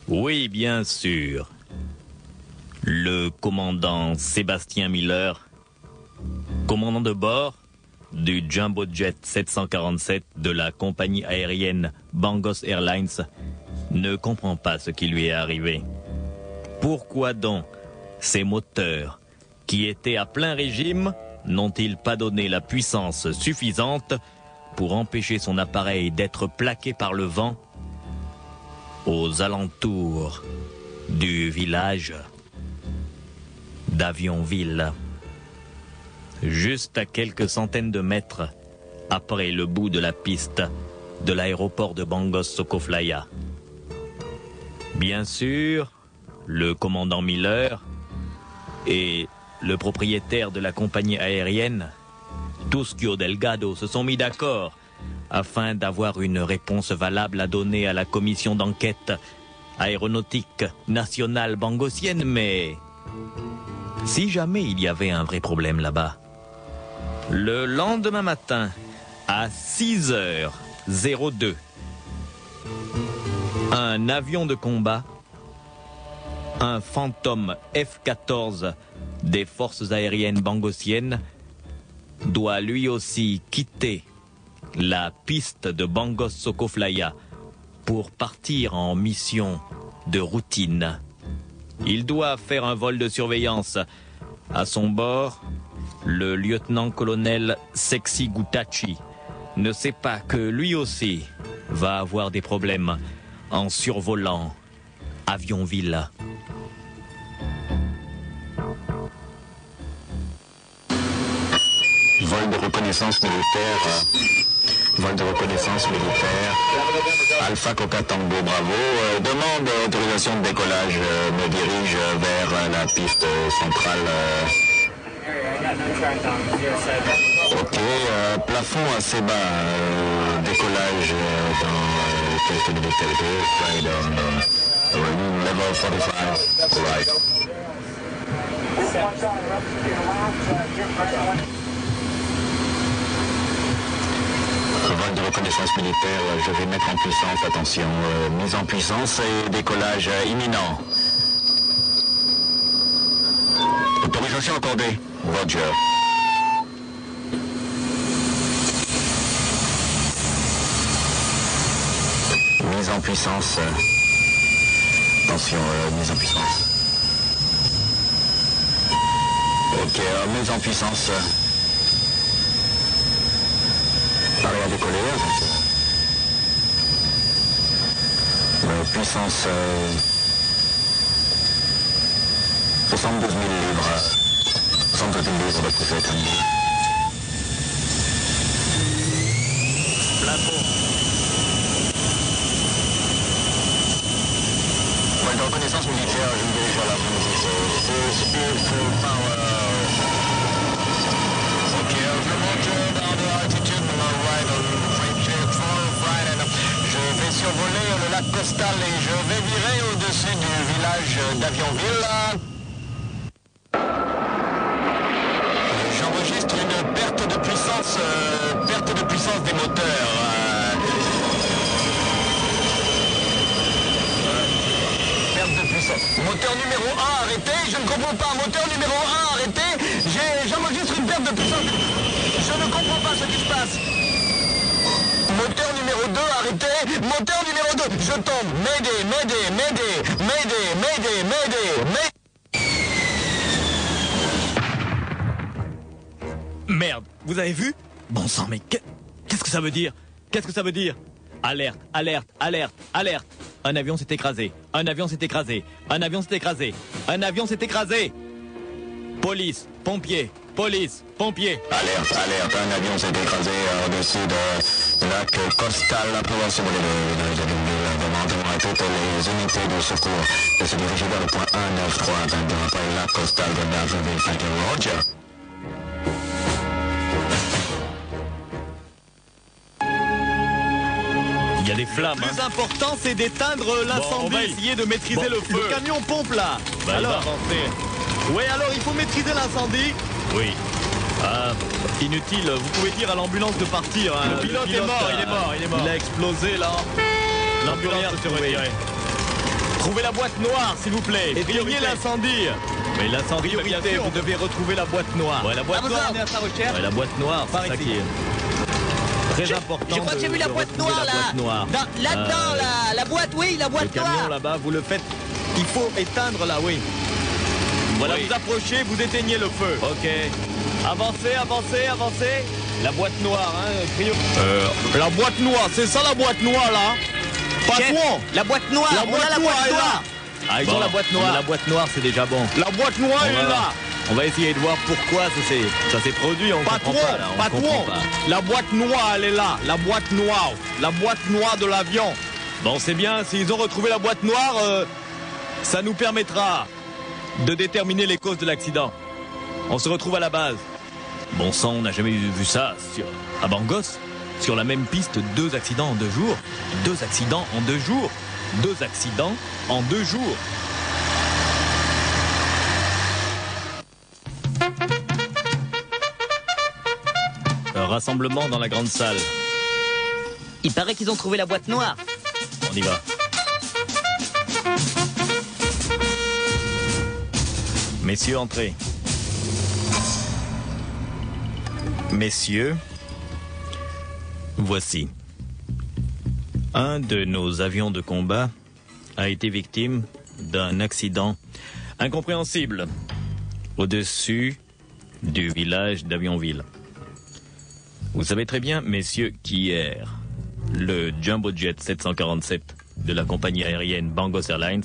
Speaker 1: Oui, bien sûr. Le commandant Sébastien Miller, commandant de bord du Jumbo Jet 747 de la compagnie aérienne Bangos Airlines, ne comprend pas ce qui lui est arrivé. Pourquoi donc ces moteurs, qui étaient à plein régime, n'ont-ils pas donné la puissance suffisante pour empêcher son appareil d'être plaqué par le vent aux alentours du village d'Avionville, juste à quelques centaines de mètres après le bout de la piste de l'aéroport de Bangos Sokoflaya. Bien sûr, le commandant Miller et le propriétaire de la compagnie aérienne, Tuschio Delgado, se sont mis d'accord afin d'avoir une réponse valable à donner à la commission d'enquête aéronautique nationale bangossienne, mais si jamais il y avait un vrai problème là-bas, le lendemain matin, à 6h02, un avion de combat, un Phantom F-14 des forces aériennes bangossiennes, doit lui aussi quitter la piste de Bangos Sokoflaya pour partir en mission de routine. Il doit faire un vol de surveillance. À son bord, le lieutenant-colonel Sexy Gutachi ne sait pas que lui aussi va avoir des problèmes en survolant Avionville.
Speaker 5: Vol de reconnaissance militaire. Vol de reconnaissance militaire. Alpha Coca Tango Bravo. Demande autorisation de décollage. Me dirige vers la piste centrale. Ok, plafond assez bas. Décollage dans quelques minutes. Right on level 45. Right. Vol de reconnaissance militaire, je vais mettre en puissance, attention, mise en puissance et décollage imminent. Autorisation accordée, Roger. Mise en puissance, attention, mise en puissance. Ok, mise en puissance. Pareil à décoller, attention. Puissance 72 000 livres. 72 000 livres de poussée terminée.
Speaker 1: Plafond.
Speaker 5: Vol de reconnaissance militaire, je me dirige vers la Francis. Speed full power. Ok, je monte dans de altitude, right on French 4 Je vais survoler le lac Costal et je vais virer au-dessus du village d'Avionville. J'enregistre une perte de puissance des moteurs. Perte de puissance. Moteur numéro 1 arrêté, je ne comprends pas. Moteur numéro 1 arrêté, j'enregistre une perte de puissance. Je ne comprends pas ce qui se passe. Moteur numéro 2 arrêté, moteur numéro 2, je tombe. Mayday, mayday, mayday, mayday, mayday, mayday, mayday.
Speaker 1: Merde, vous avez vu? Bon sang, mais qu'est-ce que ça veut dire? Qu'est-ce que ça veut dire? Alerte, alerte, alerte, alerte. Un avion s'est écrasé, un avion s'est écrasé, un avion s'est écrasé, un avion s'est écrasé. Police, pompiers, police, pompiers.
Speaker 5: Alerte, alerte, un avion s'est écrasé au-dessus de lac Costal. La province demandons à toutes les unités de secours de se diriger vers le point 193 après le lac Costal de Naveville. Thank you, Roger.
Speaker 1: Il y a des flammes.
Speaker 3: Le plus important, c'est d'éteindre l'incendie.
Speaker 1: On va essayer de maîtriser le feu.
Speaker 3: Le camion pompe là.
Speaker 1: Alors,
Speaker 3: oui, alors il faut maîtriser l'incendie.
Speaker 1: oui. Inutile, vous pouvez dire à l'ambulance de partir. Hein.
Speaker 3: Le pilote est mort, il est mort, il est mort.
Speaker 1: Il a explosé là. L'ambulance peut se retirer. Trouvez la boîte noire, s'il vous plaît.
Speaker 3: Éteignez l'incendie.
Speaker 1: Mais l'incendie, bien sûr,
Speaker 3: vous devez retrouver la boîte noire.
Speaker 1: Ouais, la boîte noire.
Speaker 3: On est à sa recherche.
Speaker 1: Ouais, la boîte noire,
Speaker 3: Par
Speaker 1: c'est ça
Speaker 3: ici.
Speaker 1: qui est très important.
Speaker 8: Je crois que j'ai vu la boîte
Speaker 1: retrouver
Speaker 8: noire
Speaker 1: la
Speaker 8: là.
Speaker 1: boîte noire.
Speaker 8: Là-dedans, la boîte, oui, la
Speaker 1: Le
Speaker 8: boîte
Speaker 1: camion
Speaker 8: noire.
Speaker 1: là-bas, vous le faites.
Speaker 3: Il faut éteindre là, oui. Voilà,
Speaker 1: Oui.
Speaker 3: vous approchez, vous éteignez le feu.
Speaker 1: Ok.
Speaker 3: Avancez, avancez, avancez. La boîte noire, hein, la boîte noire, c'est ça la boîte noire là. Patron.
Speaker 8: La boîte noire,
Speaker 3: La
Speaker 8: on
Speaker 3: boîte
Speaker 8: a la
Speaker 3: noire
Speaker 8: boîte
Speaker 3: est là.
Speaker 8: noire.
Speaker 3: Ah, ils
Speaker 1: Bon,
Speaker 3: ont la boîte noire.
Speaker 1: La boîte noire, c'est déjà bon.
Speaker 3: La boîte noire
Speaker 1: On
Speaker 3: est
Speaker 1: va-
Speaker 3: là.
Speaker 1: On va essayer de voir pourquoi ça s'est produit. On
Speaker 3: Patron,
Speaker 1: comprend pas là. On
Speaker 3: patron,
Speaker 1: comprend pas.
Speaker 3: la boîte noire elle est là. La boîte noire de l'avion.
Speaker 7: Bon, c'est bien, s'ils ont retrouvé la boîte noire, ça nous permettra de déterminer les causes de l'accident. On se retrouve à la base. Bon sang, on n'a jamais vu ça à Bangos. Sur la même piste, 2 accidents en 2 jours. 2 accidents en 2 jours. 2 accidents en 2 jours. Un rassemblement dans la grande salle.
Speaker 8: Il paraît qu'ils ont trouvé la boîte noire.
Speaker 7: On y va. Messieurs, entrez. Messieurs, voici. Un de nos avions de combat a été victime d'un accident incompréhensible au-dessus du village d'Avionville. Vous savez très bien, messieurs, qu'hier, le Jumbo Jet 747 de la compagnie aérienne Bangos Airlines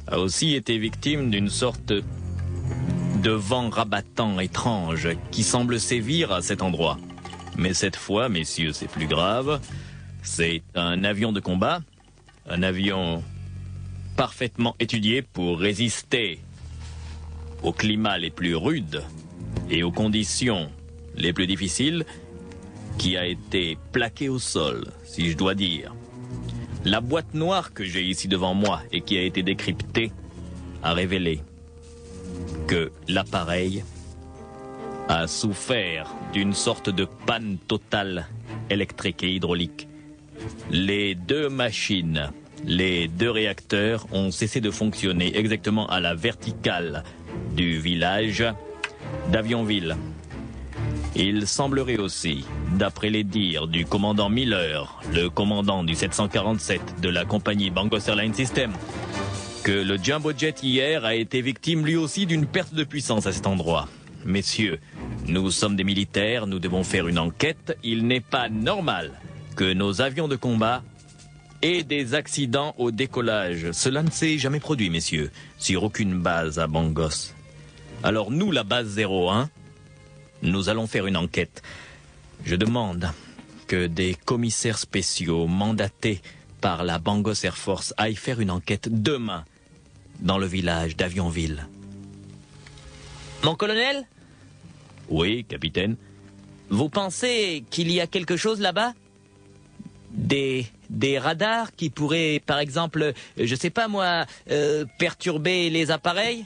Speaker 7: a aussi été victime d'une sorte de vent rabattant étrange qui semble sévir à cet endroit. Mais cette fois, messieurs, c'est plus grave. C'est un avion de combat, un avion parfaitement étudié pour résister aux climats les plus rudes et aux conditions les plus difficiles, qui a été plaqué au sol, si je dois dire. La boîte noire que j'ai ici devant moi et qui a été décryptée a révélé que l'appareil a souffert d'une sorte de panne totale électrique et hydraulique. Les 2 machines, les 2 réacteurs ont cessé de fonctionner exactement à la verticale du village d'Avionville. Il semblerait aussi, d'après les dires du commandant Miller, le commandant du 747 de la compagnie Bangos Airlines System, que le Jumbo Jet hier a été victime lui aussi d'une perte de puissance à cet endroit. Messieurs, nous sommes des militaires, nous devons faire une enquête. Il n'est pas normal que nos avions de combat aient des accidents au décollage. Cela ne s'est jamais produit, messieurs, sur aucune base à Bangos. Alors nous, la base 01, nous allons faire une enquête. Je demande que des commissaires spéciaux mandatés par la Bangos Air Force aillent faire une enquête demain dans le village d'Avionville.
Speaker 8: Mon colonel?
Speaker 1: Oui, capitaine.
Speaker 8: Vous pensez qu'il y a quelque chose là-bas? Des radars qui pourraient, par exemple, je sais pas moi, perturber les appareils?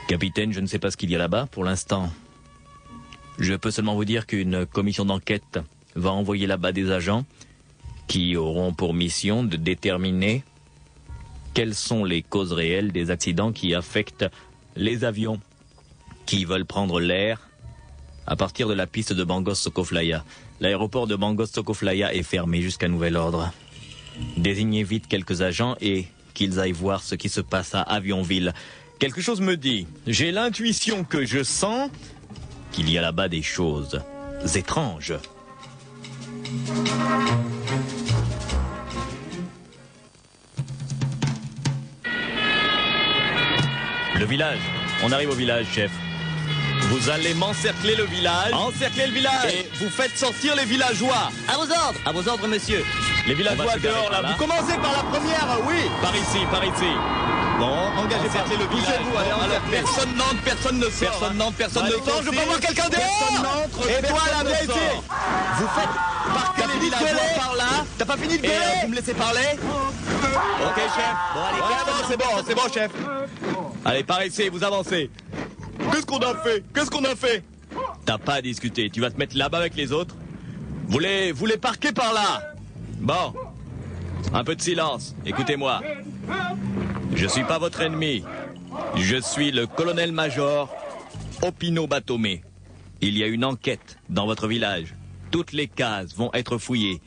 Speaker 1: Capitaine, je ne sais pas ce qu'il y a là-bas pour l'instant. Je peux seulement vous dire qu'une commission d'enquête va envoyer là-bas des agents qui auront pour mission de déterminer quelles sont les causes réelles des accidents qui affectent les avions qui veulent prendre l'air à partir de la piste de Bangos-Sokoflaya. L'aéroport de Bangos-Sokoflaya est fermé jusqu'à nouvel ordre. Désignez vite quelques agents et qu'ils aillent voir ce qui se passe à Avionville. Quelque chose me dit, j'ai l'intuition que je sens qu'il y a là-bas des choses étranges. Le village. On arrive au village, chef. Vous allez m'encercler le village.
Speaker 3: Encerclez le village.
Speaker 1: Et vous faites sortir les villageois.
Speaker 8: À vos ordres, monsieur.
Speaker 1: Les villageois dehors, là.
Speaker 3: Vous commencez par la première, oui.
Speaker 1: Par ici, par ici.
Speaker 3: Bon, engagez par
Speaker 1: le village.
Speaker 3: Bougez-vous, allez,
Speaker 1: Alors, personne n'entre, personne ne sort.
Speaker 3: Personne n'entre, personne ne sort.
Speaker 1: Je veux pas voir quelqu'un dehors.
Speaker 3: Personne n'entre.
Speaker 1: Et toi,
Speaker 3: personne
Speaker 1: là,
Speaker 3: ne
Speaker 1: viens
Speaker 3: sort.
Speaker 1: ici. Vous faites parquer les villageois par là.
Speaker 3: T'as pas fini de
Speaker 1: Et
Speaker 3: gueuler?
Speaker 1: vous me laissez parler? Ok, chef.
Speaker 3: Bon, allez,
Speaker 1: Ouais, c'est bon, chef. Allez, par ici, vous avancez.
Speaker 7: Qu'est-ce qu'on a fait? Qu'est-ce qu'on a fait?
Speaker 1: T'as pas à discuter, tu vas te mettre là-bas avec les autres. Vous les parquez par là. Bon. Un peu de silence, écoutez-moi. Je suis pas votre ennemi. Je suis le colonel-major Opino Batomé. Il y a une enquête dans votre village. Toutes les cases vont être fouillées.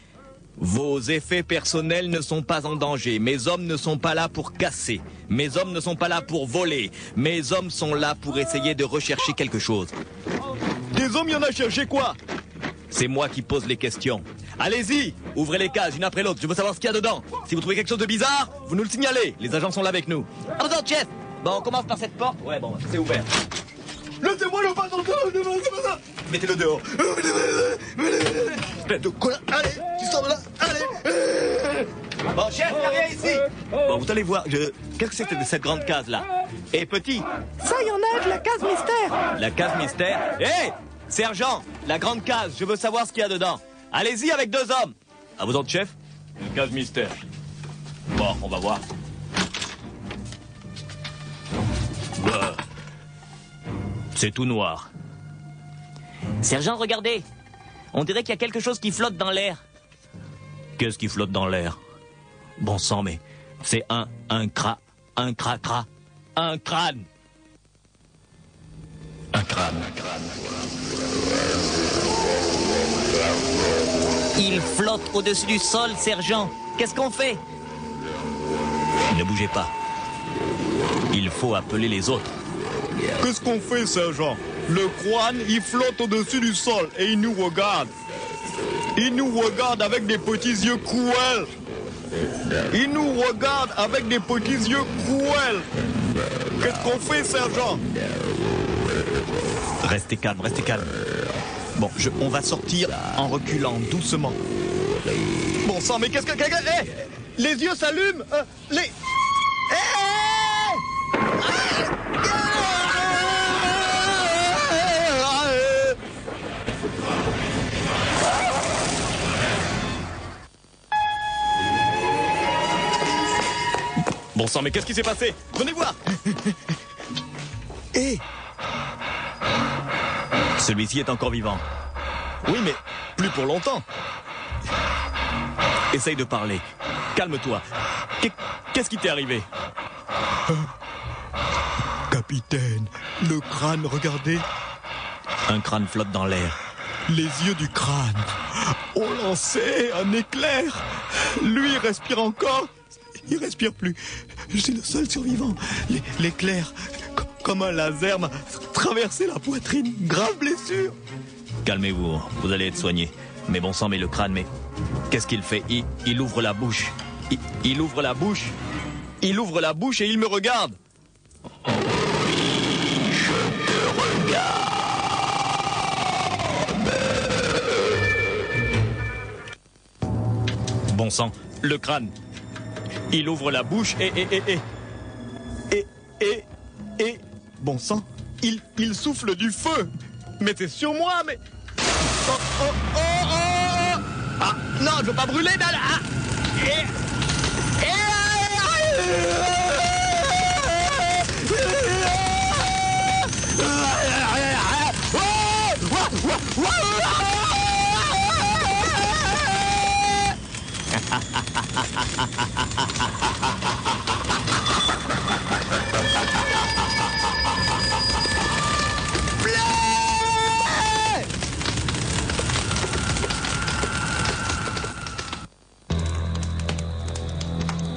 Speaker 1: Vos effets personnels ne sont pas en danger. Mes hommes ne sont pas là pour casser. Mes hommes ne sont pas là pour voler. Mes hommes sont là pour essayer de rechercher quelque chose.
Speaker 7: Des hommes, il y en a cherché quoi?
Speaker 1: C'est moi qui pose les questions. Allez-y, ouvrez les cases une après l'autre. Je veux savoir ce qu'il y a dedans. Si vous trouvez quelque chose de bizarre, vous nous le signalez. Les agents sont là avec nous.
Speaker 8: À vos ordres, chef. Bon, on commence par cette porte.
Speaker 1: Ouais, bon, c'est ouvert.
Speaker 7: Laissez-moi le pas dans le dos, c'est pas ça.
Speaker 1: Mettez-le dehors.
Speaker 7: Espèce de connard. Allez, tu sors de là. Allez.
Speaker 3: allez. Bon, chef, il n'y a rien ici. Bon, vous allez voir, qu'est-ce que c'est que cette grande case-là? Et petit?
Speaker 6: Ça, y en a de la case mystère.
Speaker 3: La case mystère? Hé, sergent, la grande case, je veux savoir ce qu'il y a dedans. Allez-y avec 2 hommes. À vous autres, chef?
Speaker 7: Une case mystère. Bon, on va voir. Bah, c'est tout noir.
Speaker 8: Sergent, regardez. On dirait qu'il y a quelque chose qui flotte dans l'air.
Speaker 7: Qu'est-ce qui flotte dans l'air? Bon sang, mais c'est un crâne. Un crâne.
Speaker 8: Un crâne. Il flotte au-dessus du sol, sergent. Qu'est-ce qu'on fait?
Speaker 7: Ne bougez pas. Il faut appeler les autres.
Speaker 2: Qu'est-ce qu'on fait, sergent? Le crâne, il flotte au-dessus du sol et il nous regarde. Il nous regarde avec des petits yeux cruels. Il nous regarde avec des petits yeux cruels. Qu'est-ce qu'on fait, sergent?
Speaker 3: Restez calme, restez calme. Bon, on va sortir en reculant doucement. Bon sang, mais qu'est-ce que... Hey, les yeux s'allument. Les... Bon sang, mais qu'est-ce qui s'est passé? Venez voir.
Speaker 2: Hé,
Speaker 3: Celui-ci est encore vivant. Oui, mais plus pour longtemps. Essaye de parler. Calme-toi. Qu'est-ce qui t'est arrivé?
Speaker 2: capitaine, le crâne, regardez.
Speaker 3: Un crâne flotte dans l'air.
Speaker 2: Les yeux du crâne ont lancé un éclair. Lui, il respire encore. Il respire plus. Je suis le seul survivant. L'éclair, comme un laser, m'a traversé la poitrine. Grave blessure.
Speaker 3: Calmez-vous, vous allez être soigné. Mais bon sang, mais le crâne, mais... Qu'est-ce qu'il fait? Il ouvre la bouche. Il ouvre la bouche. Il ouvre la bouche et il me regarde.
Speaker 4: Je te regarde.
Speaker 3: Bon sang, le crâne. Il ouvre la bouche et... Bon sang, il souffle du feu. Mais c'est sur moi, mais... Ah, non, je veux pas brûler, ah,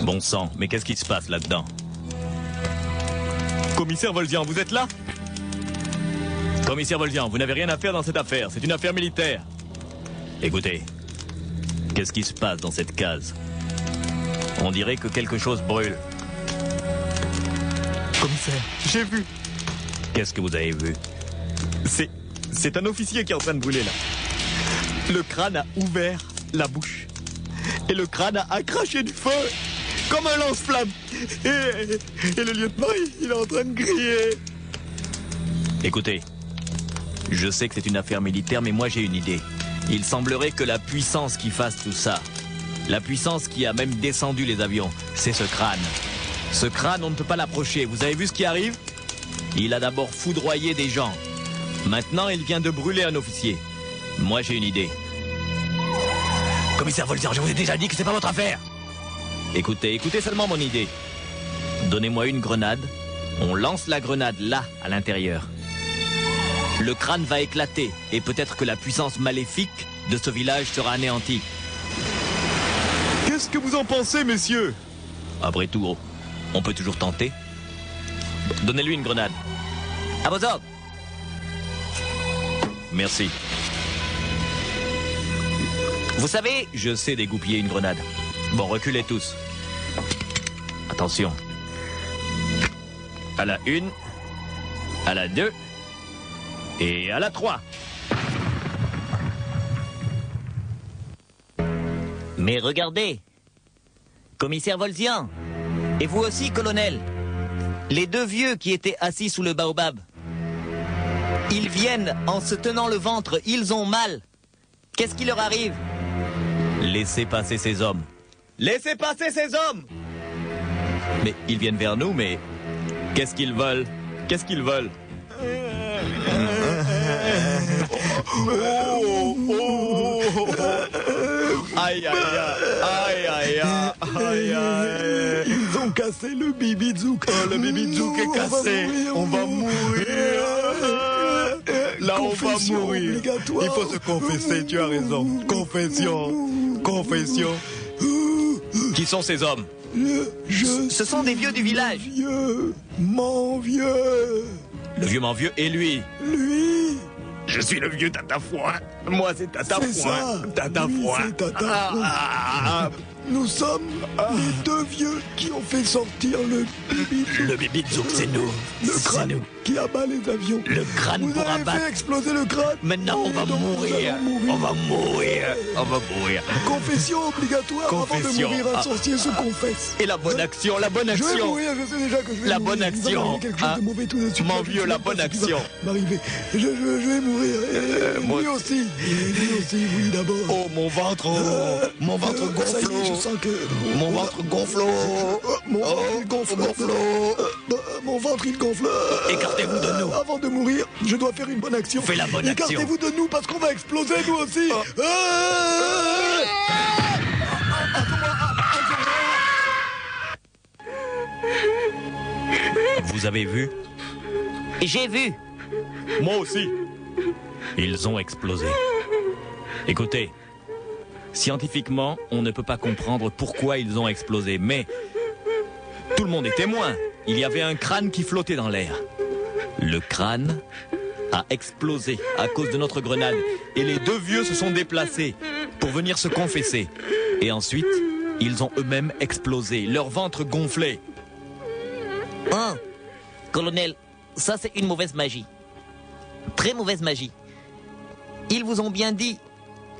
Speaker 3: Bon sang, mais qu'est-ce qui se passe là-dedans? Commissaire Volzian, vous êtes là? Commissaire Volzian, vous n'avez rien à faire dans cette affaire. C'est une affaire militaire. Écoutez, qu'est-ce qui se passe dans cette case? On dirait que quelque chose brûle.
Speaker 2: Commissaire, j'ai vu.
Speaker 3: Qu'est-ce que vous avez vu?
Speaker 2: C'est un officier qui est en train de brûler là. Le crâne a ouvert la bouche. Et le crâne a craché du feu. Comme un lance-flamme. Et le lieutenant, il est en train de crier.
Speaker 3: Écoutez, je sais que c'est une affaire militaire, mais moi j'ai une idée. Il semblerait que la puissance qui fasse tout ça, la puissance qui a même descendu les avions, c'est ce crâne. Ce crâne, on ne peut pas l'approcher. Vous avez vu ce qui arrive? Il a d'abord foudroyé des gens. Maintenant, il vient de brûler un officier. Moi j'ai une idée. Commissaire Volzian, je vous ai déjà dit que c'est pas votre affaire. Écoutez seulement mon idée. Donnez-moi une grenade. On lance la grenade là, à l'intérieur. Le crâne va éclater et peut-être que la puissance maléfique de ce village sera anéantie.
Speaker 2: Qu'est-ce que vous en pensez, messieurs?
Speaker 3: Après tout, on peut toujours tenter. Donnez-lui une grenade. À vos ordres. Merci. Vous savez, je sais dégoupiller une grenade. Bon, reculez tous. Attention. À la 1, à la 2 et à la 3.
Speaker 8: Mais regardez, commissaire Volzian, et vous aussi, colonel, les deux vieux qui étaient assis sous le baobab, ils viennent en se tenant le ventre, ils ont mal. Qu'est-ce qui leur arrive?
Speaker 1: Laissez passer ces hommes. Laissez passer ces hommes! Mais ils viennent vers nous, mais qu'est-ce qu'ils veulent? Qu'est-ce qu'ils veulent? Aïe, aïe, aïe, aïe, aïe, aïe.
Speaker 2: Ils ont cassé le bibizouk.
Speaker 1: Oh, le bibizouk est cassé. On va mourir. Là, on va mourir.
Speaker 2: Obligatoire.
Speaker 1: Il faut se confesser, tu as raison. Confession. Confession. Qui sont ces hommes?
Speaker 8: Ce sont des vieux du village.
Speaker 2: Vieux, mon vieux.
Speaker 1: Le vieux Manvieux et lui.
Speaker 2: Lui.
Speaker 1: Je suis le vieux Tatafoin. Moi, c'est Tatafoin.
Speaker 2: C'est ça.
Speaker 1: Tatafoin.
Speaker 2: Lui, c'est Tatafoin. Nous sommes les deux vieux qui ont fait sortir le bibizouk.
Speaker 1: Le bibizouk, c'est nous.
Speaker 2: Le crâne qui abat les avions.
Speaker 1: Le crâne
Speaker 2: Vous
Speaker 1: pour
Speaker 2: avez
Speaker 1: abattre.
Speaker 2: fait exploser le crâne.
Speaker 1: Maintenant, on va
Speaker 2: Et donc,
Speaker 1: mourir.
Speaker 2: nous allons
Speaker 1: On va mourir. On va mourir.
Speaker 2: Confession obligatoire.
Speaker 1: Confession.
Speaker 2: Avant de mourir, un sorcier se confesse.
Speaker 1: Et la bonne action, la bonne
Speaker 2: Je vais
Speaker 1: action.
Speaker 2: mourir, je sais déjà que je vais
Speaker 1: La
Speaker 2: mourir.
Speaker 1: bonne
Speaker 2: Il va
Speaker 1: action.
Speaker 2: m'arriver quelque chose de mauvais tout de suite.
Speaker 1: Mon
Speaker 2: Je sais
Speaker 1: vieux, la
Speaker 2: même pas
Speaker 1: bonne
Speaker 2: ce qui va
Speaker 1: action.
Speaker 2: m'arriver. Je vais mourir.
Speaker 1: moi
Speaker 2: Lui aussi. Lui aussi, oui, d'abord.
Speaker 1: Oh, mon ventre. Oh, mon ventre
Speaker 2: Ça y est, je
Speaker 1: gonfle.
Speaker 2: sens que...
Speaker 1: Mon ventre gonfle.
Speaker 2: Mon ventre, il gonfle. Mon ventre, il gonfle.
Speaker 1: Écartez-vous de nous.
Speaker 2: Avant de mourir, je dois faire une bonne action.
Speaker 1: Fais la bonne action.
Speaker 2: Écartez-vous de nous parce qu'on va exploser, nous aussi.
Speaker 1: Vous avez vu?
Speaker 8: J'ai vu.
Speaker 1: Moi aussi. Ils ont explosé. Écoutez, scientifiquement, on ne peut pas comprendre pourquoi ils ont explosé, mais tout le monde est témoin. Il y avait un crâne qui flottait dans l'air. Le crâne a explosé à cause de notre grenade et les deux vieux se sont déplacés pour venir se confesser. Et ensuite, ils ont eux-mêmes explosé, leur ventre gonflé.
Speaker 8: Hein, colonel, ça c'est une mauvaise magie. Très mauvaise magie. Ils vous ont bien dit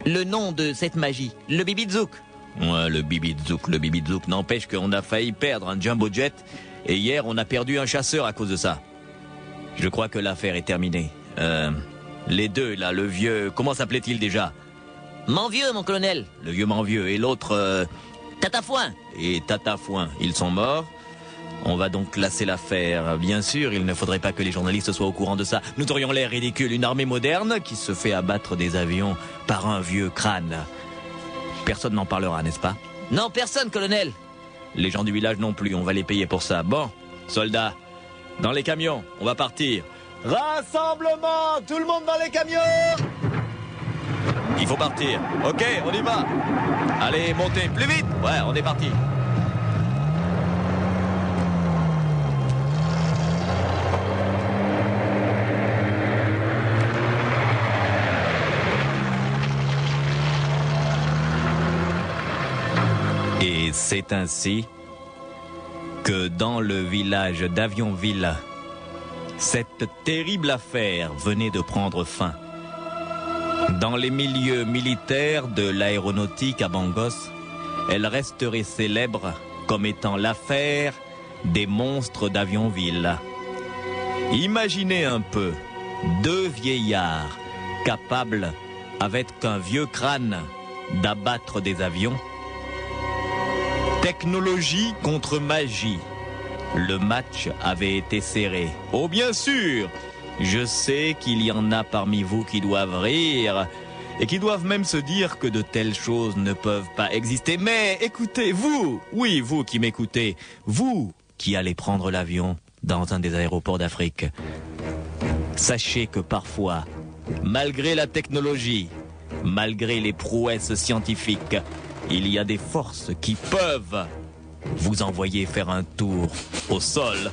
Speaker 8: le nom de cette magie, le bibizouk.
Speaker 1: Ouais, le bibizouk n'empêche qu'on a failli perdre un jumbo jet et hier on a perdu un chasseur à cause de ça. Je crois que l'affaire est terminée. Les deux là, le vieux, comment s'appelait-il déjà?
Speaker 8: Manvieux, mon colonel.
Speaker 1: Le vieux Manvieux et l'autre
Speaker 8: Tatafoin.
Speaker 1: et Tatafoin, ils sont morts. On va donc classer l'affaire. Bien sûr, il ne faudrait pas que les journalistes soient au courant de ça. Nous aurions l'air ridicule, une armée moderne qui se fait abattre des avions par un vieux crâne. Personne n'en parlera, n'est-ce pas?
Speaker 8: Non, personne, colonel.
Speaker 1: Les gens du village non plus, on va les payer pour ça. Bon, soldats, dans les camions, on va partir. Rassemblement, tout le monde dans les camions! Il faut partir. Ok, on y va. Allez, montez, plus vite. Ouais, on est parti. Et c'est ainsi que dans le village d'Avionville, cette terrible affaire venait de prendre fin. Dans les milieux militaires de l'aéronautique à Bangos, elle resterait célèbre comme étant l'affaire des monstres d'Avionville. Imaginez un peu, deux vieillards capables, avec un vieux crâne, d'abattre des avions. Technologie contre magie. Le match avait été serré. Oh bien sûr, je sais qu'il y en a parmi vous qui doivent rire et qui doivent même se dire que de telles choses ne peuvent pas exister. Mais écoutez, vous, oui, vous qui m'écoutez, vous qui allez prendre l'avion dans un des aéroports d'Afrique, sachez que parfois, malgré la technologie, malgré les prouesses scientifiques, il y a des forces qui peuvent vous envoyer faire un tour au sol.